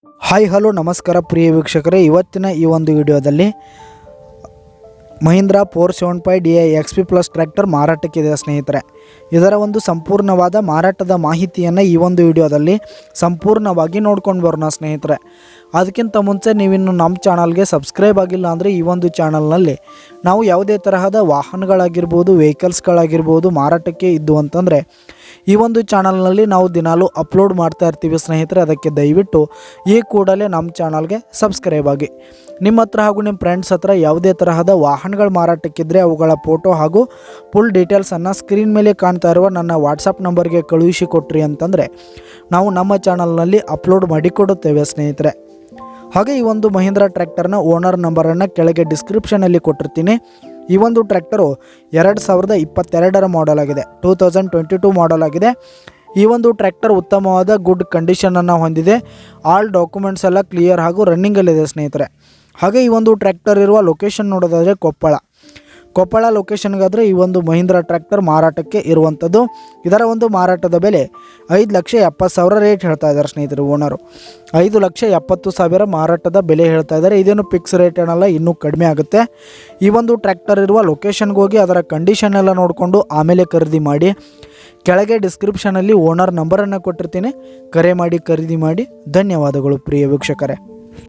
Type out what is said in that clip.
Hi hello ನಮಸ್ಕಾರ ಪ್ರಿಯ ವೀಕ್ಷಕರೇ, ಇವತ್ತಿನ ಈ ಒಂದು ವಿಡಿಯೋದಲ್ಲಿ ಮಹೀಂದ್ರಾ 475 XP ಪ್ಲಸ್ ಟ್ರ್ಯಾಕ್ಟರ್ ಮಾರಾಟಕ್ಕಿದೆ ಸ್ನೇಹಿತರೆ. ಇದರ ಒಂದು ಸಂಪೂರ್ಣವಾದ ಮಾರಾಟದ ಮಾಹಿತಿಯನ್ನು ಈ ಒಂದು ವಿಡಿಯೋದಲ್ಲಿ ಸಂಪೂರ್ಣವಾಗಿ ನೋಡ್ಕೊಂಡು ಬರೋಣ ಸ್ನೇಹಿತರೆ. ಅದಕ್ಕಿಂತ ಮುಂಚೆ ನೀವಿನ್ನು ನಮ್ಮ ಚಾನಲ್ಗೆ ಸಬ್ಸ್ಕ್ರೈಬ್ ಆಗಿಲ್ಲ ಅಂದರೆ ಈ ಒಂದು ಚಾನಲ್ನಲ್ಲಿ ನಾವು ಯಾವುದೇ ತರಹದ ವಾಹನಗಳಾಗಿರ್ಬೋದು, ವೆಹಿಕಲ್ಸ್ಗಳಾಗಿರ್ಬೋದು ಮಾರಾಟಕ್ಕೆ ಇದ್ದು ಅಂತಂದರೆ ಈ ಒಂದು ಚಾನಲ್ನಲ್ಲಿ ನಾವು ದಿನಾಲೂ ಅಪ್ಲೋಡ್ ಮಾಡ್ತಾ ಇರ್ತೀವಿ ಸ್ನೇಹಿತರೆ. ಅದಕ್ಕೆ ದಯವಿಟ್ಟು ಈ ಕೂಡಲೇ ನಮ್ಮ ಚಾನಲ್ಗೆ ಸಬ್ಸ್ಕ್ರೈಬ್ ಆಗಿ. ನಿಮ್ಮ ಹತ್ರ ಹಾಗೂ ನಿಮ್ಮ ಫ್ರೆಂಡ್ಸ್ ಹತ್ರ ಯಾವುದೇ ತರಹದ ವಾಹನಗಳು ಮಾರಾಟಕ್ಕಿದ್ದರೆ ಅವುಗಳ ಫೋಟೋ ಹಾಗೂ ಫುಲ್ ಡೀಟೇಲ್ಸನ್ನು ಸ್ಕ್ರೀನ್ ಮೇಲೆ ಕಾಣ್ತಾ ಇರುವ ನನ್ನ ವಾಟ್ಸಪ್ ನಂಬರ್ಗೆ ಕಳುಹಿಸಿ ಕೊಟ್ರಿ ಅಂತಂದರೆ ನಾವು ನಮ್ಮ ಚಾನಲ್ನಲ್ಲಿ ಅಪ್ಲೋಡ್ ಮಾಡಿಕೊಡುತ್ತೇವೆ ಸ್ನೇಹಿತರೆ. ಹಾಗೆ ಈ ಒಂದು ಮಹೀಂದ್ರಾ ಟ್ರ್ಯಾಕ್ಟರ್ನ ಓನರ್ ನಂಬರನ್ನು ಕೆಳಗೆ ಡಿಸ್ಕ್ರಿಪ್ಷನಲ್ಲಿ ಕೊಟ್ಟಿರ್ತೀನಿ. ಈ ಒಂದು ಟ್ರ್ಯಾಕ್ಟರು 2022 ಮಾಡೆಲ್ ಆಗಿದೆ, 2022 ಮಾಡೆಲ್ ಆಗಿದೆ. ಈ ಒಂದು ಟ್ರ್ಯಾಕ್ಟರ್ ಉತ್ತಮವಾದ ಗುಡ್ ಕಂಡೀಷನನ್ನು ಹೊಂದಿದೆ. ಆಲ್ ಡಾಕ್ಯುಮೆಂಟ್ಸ್ ಎಲ್ಲ ಕ್ಲಿಯರ್ ಹಾಗೂ ರನ್ನಿಂಗಲ್ಲಿದೆ ಸ್ನೇಹಿತರೆ. ಹಾಗೆ ಈ ಒಂದು ಟ್ರ್ಯಾಕ್ಟರ್ ಇರುವ ಲೊಕೇಶನ್ ನೋಡೋದಾದರೆ ಕೊಪ್ಪಳ ಲೊಕೇಶನ್ಗಾದರೆ ಈ ಒಂದು ಮಹೀಂದ್ರಾ ಟ್ರ್ಯಾಕ್ಟರ್ ಮಾರಾಟಕ್ಕೆ ಇರುವಂಥದ್ದು. ಇದರ ಒಂದು ಮಾರಾಟದ ಬೆಲೆ 5,70,000 ರೇಟ್ ಹೇಳ್ತಾ ಇದ್ದಾರೆ ಸ್ನೇಹಿತರು. ಓನರು 5,70,000 ಮಾರಾಟದ ಬೆಲೆ ಹೇಳ್ತಾ ಇದ್ದಾರೆ. ಇದೇನು ಫಿಕ್ಸ್ ರೇಟ್ ಏನಲ್ಲ, ಇನ್ನೂ ಕಡಿಮೆ ಆಗುತ್ತೆ. ಈ ಒಂದು ಟ್ರ್ಯಾಕ್ಟರ್ ಇರುವ ಲೊಕೇಶನ್ಗೆ ಹೋಗಿ ಅದರ ಕಂಡೀಷನ್ ಎಲ್ಲ ನೋಡಿಕೊಂಡು ಆಮೇಲೆ ಖರೀದಿ ಮಾಡಿ. ಕೆಳಗೆ ಡಿಸ್ಕ್ರಿಪ್ಷನಲ್ಲಿ ಓನರ್ ನಂಬರನ್ನು ಕೊಟ್ಟಿರ್ತೀನಿ, ಕರೆ ಮಾಡಿ ಖರೀದಿ ಮಾಡಿ. ಧನ್ಯವಾದಗಳು ಪ್ರಿಯ ವೀಕ್ಷಕರೇ.